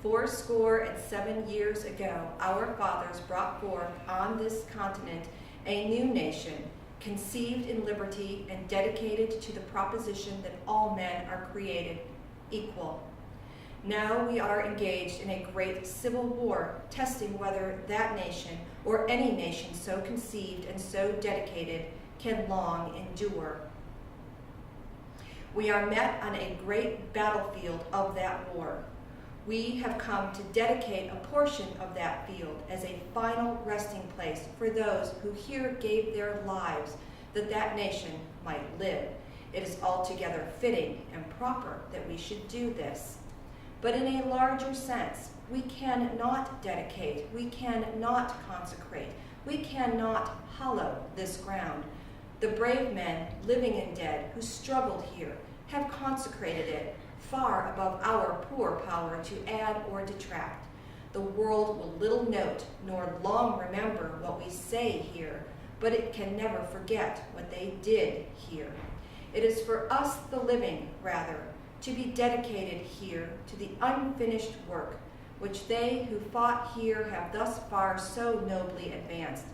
407 years ago, our fathers brought forth on this continent a new nation, conceived in liberty and dedicated to the proposition that all men are created equal. Now we are engaged in a great civil war, testing whether that nation, or any nation so conceived and so dedicated, can long endure. We are met on a great battlefield of that war. We have come to dedicate a portion of that field as a final resting place for those who here gave their lives that that nation might live. It is altogether fitting and proper that we should do this. But in a larger sense, we cannot dedicate, we cannot consecrate, we cannot hallow this ground. The brave men, living and dead, who struggled here, have consecrated it far above our poor power to add or detract. The world will little note nor long remember what we say here, but it can never forget what they did here. It is for us, the living, rather, to be dedicated here to the unfinished work which they who fought here have thus far so nobly advanced.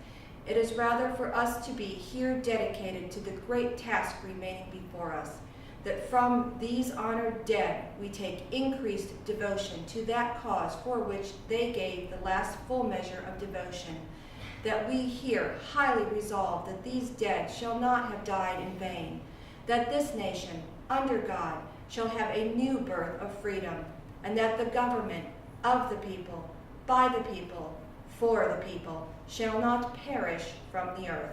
It is rather for us to be here dedicated to the great task remaining before us, that from these honored dead we take increased devotion to that cause for which they gave the last full measure of devotion, that we here highly resolve that these dead shall not have died in vain, that this nation, under God, shall have a new birth of freedom, and that the government of the people, by the people, for the people, shall not perish from the earth.